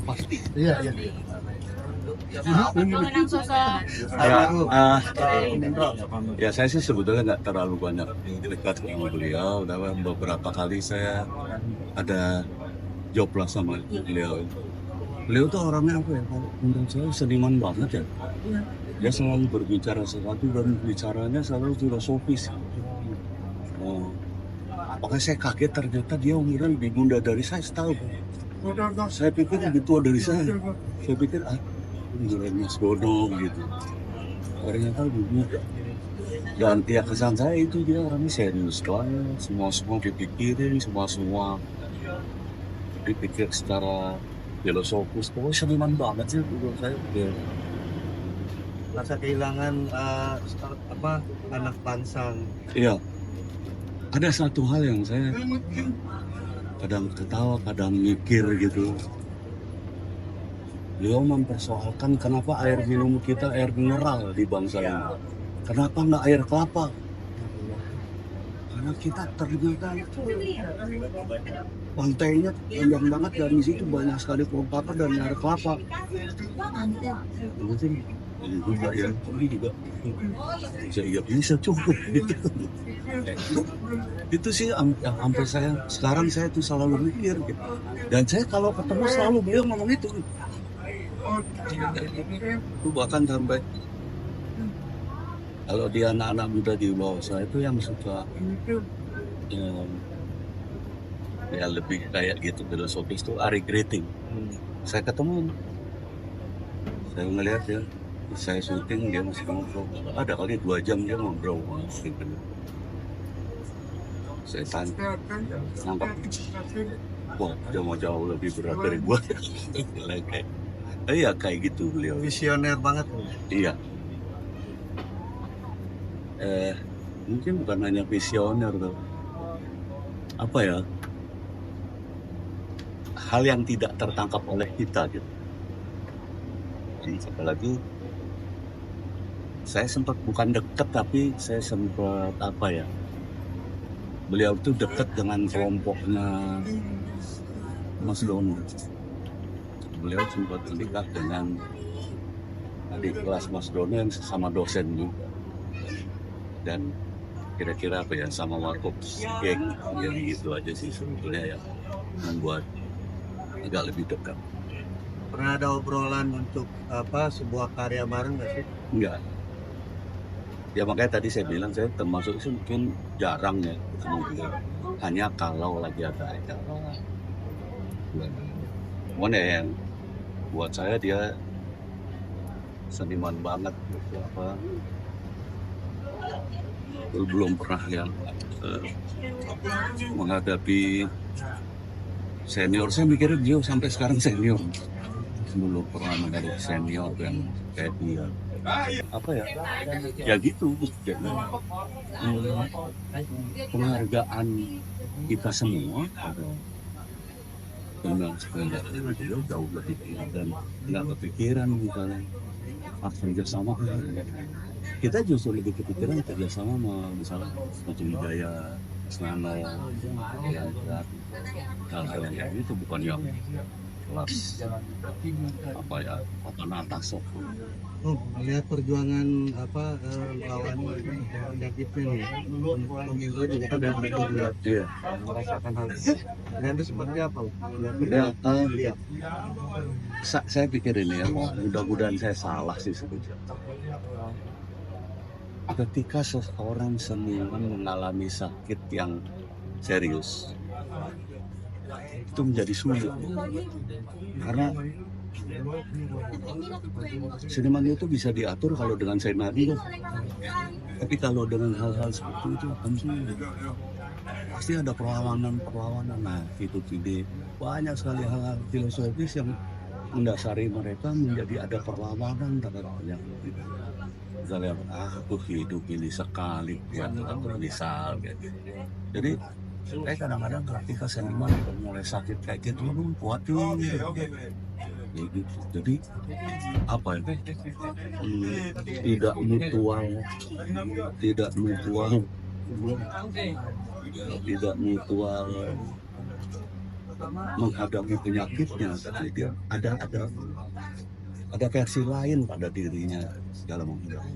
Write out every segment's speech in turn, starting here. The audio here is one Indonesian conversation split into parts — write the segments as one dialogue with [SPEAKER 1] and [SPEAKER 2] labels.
[SPEAKER 1] pasti.
[SPEAKER 2] Iya, iya.
[SPEAKER 3] Mengenang sosok
[SPEAKER 1] Ya saya sih sebetulnya nggak terlalu banyak dekat sama beliau. Tapi beberapa kali saya ada job lah sama beliau. Beliau tuh orangnya apa ya? Kalau menurut saya seniman banget ya. Dia selalu berbicara sesuatu dan bicaranya selalu filosofis. Oh, makanya saya kaget ternyata dia umurnya lebih muda dari saya setahun. Saya pikir lebih tua dari saya. Saya pikir umuran Mas Dono gitu. Ternyata lebih muda. Dan ya kesan saya itu dia orangnya serius banget. Semua dipikirin, semua dipikir secara filosofis. Pokoknya seniman banget sih menurut saya. Ya.
[SPEAKER 2] Rasa kehilangan anak bangsa.
[SPEAKER 1] Iya. Ada satu hal yang saya kadang ketawa, kadang mikir gitu. Beliau mempersoalkan kenapa air minum kita air mineral di bangsa ini. Kenapa nggak air kelapa? Karena kita ternyata itu pantainya panjang banget dan di situ banyak sekali pohon kelapa dan air kelapa. Mungkin ini juga ya, ini juga saya bisa cukup gitu. Itu sih yang sampai saya sekarang saya tuh selalu mikir gitu. Dan saya kalau ketemu selalu beliau ngomong itu bahkan sampai kalau dia anak-anak muda di bawah saya itu yang suka ya lebih kayak gitu filosofis tuh Ari Greting. Saya ketemu, saya ngeliat ya, saya syuting dia masih ngobrol. Ada kali 2 jam dia ngobrol. Saya tanya, nangkap, wah dia mau jauh lebih berat dari gua. Iya kayak gitu beliau.
[SPEAKER 2] Visioner banget.
[SPEAKER 1] Iya. Mungkin bukan hanya visioner tuh. Apa ya? Hal yang tidak tertangkap oleh kita gitu. Jadi apalagi saya sempat bukan dekat tapi saya sempat apa ya? Beliau tuh dekat dengan kelompoknya Mas Dono. Beliau sempat menikah dengan adik kelas Mas Dono yang sama dosen juga. Dan kira-kira apa ya sama Warkop geng, jadi itu aja sih sebetulnya yang membuat agak lebih dekat.
[SPEAKER 2] Pernah ada obrolan untuk sebuah karya bareng nggak sih?
[SPEAKER 1] Enggak. Ya makanya tadi saya bilang saya termasuk sih mungkin jarang ya ketemu beliau. Hanya kalau lagi ada acara. Cuman ya yang buat saya dia seniman banget gitu, belum pernah yang menghadapi senior. Saya mikirnya dia sampai sekarang senior, belum pernah menghadapi senior yang kayak dia. Apa ya? Ya gitu. Penghargaan kita semua dengan sebenarnya dia jauh lebih tinggi dan nggak kepikiran misalnya kerjasama. Kita justru lebih kepikiran kerjasama misalnya Maju Wijaya, Senana, yang hal-hal yang itu bukan yang kelas apa ya papan atas.
[SPEAKER 2] Melihat perjuangan melawan penyakitnya nih, pemilu juga kan
[SPEAKER 1] Iya.
[SPEAKER 2] merasakan hal itu. Dan itu seperti apa?
[SPEAKER 1] Ya, saya pikir ini ya, mudah-mudahan saya salah sih sebetulnya. Ketika seorang seniman mengalami sakit yang serius, itu menjadi sulit karena seniman itu bisa diatur kalau dengan senaryo, tapi kalau dengan hal-hal seperti itu akan sulit. Pasti ada perlawanan. Nah itu ide banyak sekali hal-hal filosofis yang mendasari mereka menjadi ada perlawanan terhadapnya. Misalnya aku hidup ini sekali ya misal gitu. Jadi saya kadang-kadang ketika seniman mulai sakit kayak gitu kuat gitu. Jadi apa ya? Tidak mutual, menghadapi penyakitnya, tapi dia ada versi lain pada dirinya dalam menghadapi.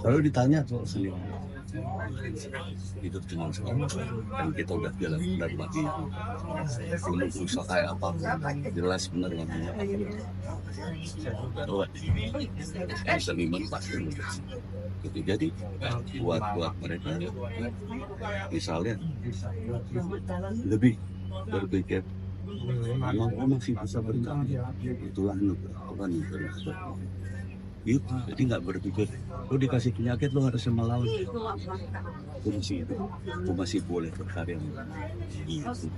[SPEAKER 1] Kalau ditanya soal seni, hidup cuma sekali, dan kita udah jalan benar lagi. Belum usaha kayak apa, jelas benar namanya. Oh, seniman pasti mudah. Gitu. Jadi buat mereka, misalnya lebih berpikir, memang sih bisa berkarya, itulah apa nih gitu. Jadi nggak berpikir lo dikasih penyakit lo harus melawan. Aku masih boleh berkarya gitu.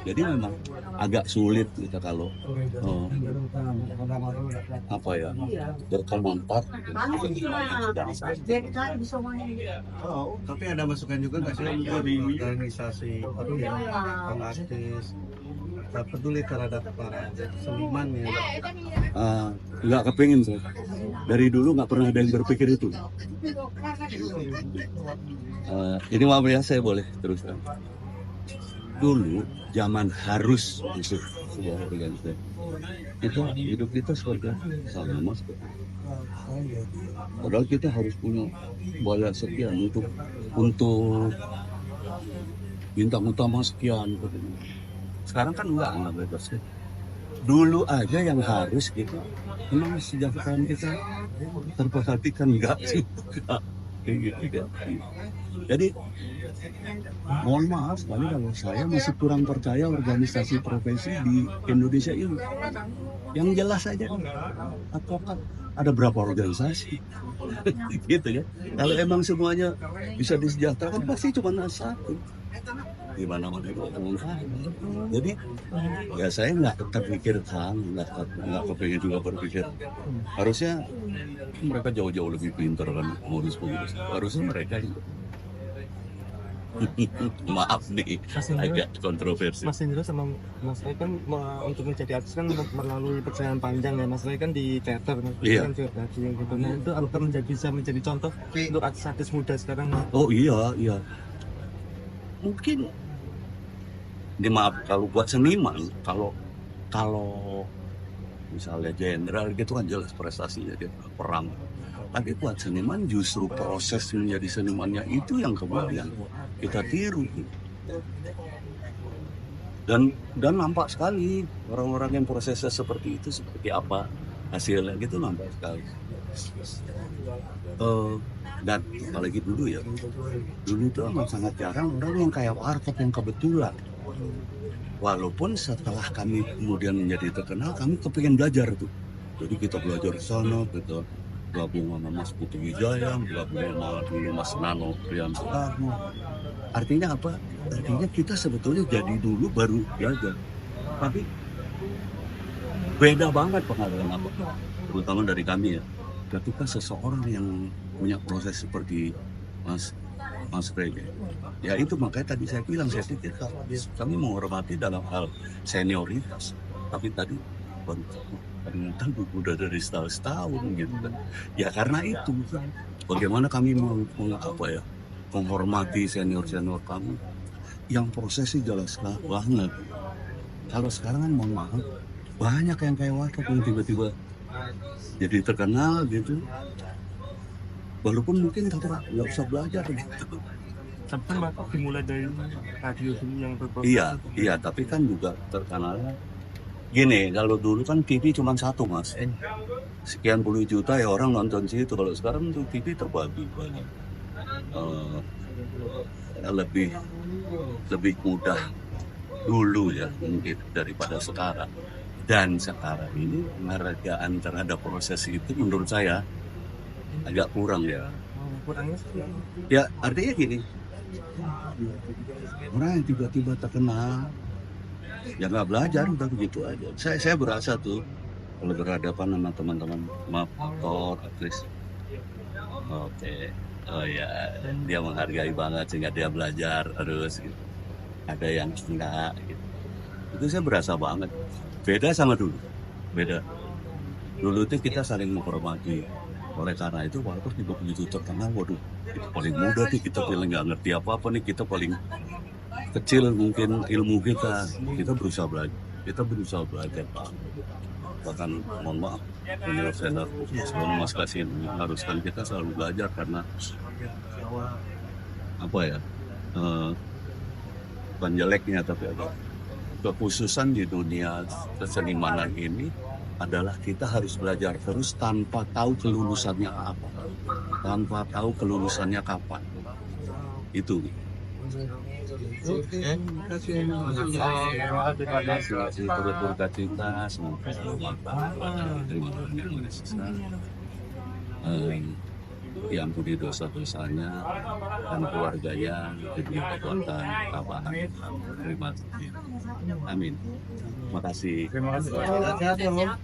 [SPEAKER 1] Jadi memang agak sulit kita kalau apa ya, berkomentar.
[SPEAKER 2] Tapi ada masukan juga nggak sih dari organisasi artis peduli terhadap para seniman ya?
[SPEAKER 1] Nggak kepingin saya. Dari dulu nggak pernah ada yang berpikir itu. Ini maaf ya, saya boleh teruskan. Dulu zaman harus masuk sebuah organisasi, itu hidup kita seperti sama mas. Padahal kita harus punya bayar sekian untuk bintang utama sekian. Sekarang kan enggak bebas. Dulu aja yang harus gitu, memang kesejahteraan kita terperhatikan enggak sih? Gitu. Jadi mohon maaf sekali kalau saya masih kurang percaya organisasi profesi di Indonesia ini. Yang jelas saja advokat ada berapa organisasi gitu ya. Kalau emang semuanya bisa disejahterakan pasti cuma satu. Di mana-mana itu umumkan. Jadi ya saya nggak terpikirkan, nggak kepingin juga berpikir harusnya mereka jauh-jauh lebih pintar kan modus begitu. Harusnya mereka itu. Maaf nih, agak kontroversi.
[SPEAKER 3] Mas Indra sama Mas Ray kan untuk menjadi artis kan melalui perjalanan panjang ya. Mas Ray kan di teater,
[SPEAKER 1] Iya.
[SPEAKER 3] kan juga gitu. Nah itu apakah bisa menjadi contoh untuk artis-artis muda sekarang?
[SPEAKER 1] Oh iya. Mungkin maaf kalau buat seniman, kalau misalnya jenderal gitu kan jelas prestasinya dia perang. Tapi buat seniman justru proses menjadi senimannya itu yang kemudian kita tiru. Dan nampak sekali orang-orang yang prosesnya seperti itu seperti apa hasilnya gitu nampak sekali. Dan apalagi dulu ya, dulu itu amat sangat jarang orang yang kayak warkop yang kebetulan. Walaupun setelah kami kemudian menjadi terkenal, kami kepingin belajar tuh. Jadi kita belajar di sana, kita gabung sama Mas Putu Wijaya, gabung sama dulu Mas Nano Rian Soekarno. Artinya apa? Artinya kita sebetulnya jadi dulu baru belajar. Tapi beda banget pengalaman apa, terutama dari kami ya. Ketika seseorang yang punya proses seperti Mas Ray, ya itu makanya tadi saya bilang, saya pikir kami menghormati dalam hal senioritas, tapi tadi kan udah dari setahun gitu kan. Ya karena itu bagaimana kami menghormati senior kami yang prosesnya jelas banget. Kalau sekarang kan mohon maaf banyak yang kayak warkop yang tiba-tiba jadi terkenal gitu, walaupun mungkin nggak usah belajar gitu.
[SPEAKER 3] Tapi kan dimulai dari radio yang berproses.
[SPEAKER 1] Iya, tapi kan juga terkenalnya gini. Kalau dulu kan TV cuma satu mas, sekian puluh juta ya orang nonton situ. Kalau sekarang tuh TV terbagi banyak, lebih mudah dulu ya mungkin daripada sekarang. Dan sekarang ini penghargaan terhadap proses itu menurut saya agak kurang ya.
[SPEAKER 3] Kurangnya seperti apa?
[SPEAKER 1] Ya artinya gini, orang yang tiba-tiba terkenal ya nggak belajar udah begitu aja. Saya berasa tuh kalau berhadapan sama teman-teman aktor, aktris, oke, oh ya dia menghargai banget sehingga dia belajar terus gitu. Ada yang enggak gitu. Itu saya berasa banget. Beda sama dulu. Beda. Dulu itu kita saling menghormati. Oleh karena itu walaupun juga begitu terkenal, waduh, kita paling muda nih, kita paling nggak ngerti apa-apa nih, kita paling kecil mungkin ilmu kita berusaha belajar Pak. Bahkan mohon maaf penyelesaian sebelum Mas Kasim mengharuskan kita selalu belajar karena apa ya, bukan jeleknya tapi apa, kekhususan di dunia kesenimanan ini adalah kita harus belajar terus tanpa tahu kelulusannya apa, tanpa tahu kelulusannya kapan. Itu.
[SPEAKER 2] Terima kasih.
[SPEAKER 1] Turut berduka cita, semoga terima diampuni dosa-dosanya dan keluarganya diberi kekuatan tabahan. Terima kasih. Amin. Terima kasih.
[SPEAKER 3] Terima kasih.
[SPEAKER 2] Sehat ya, Om.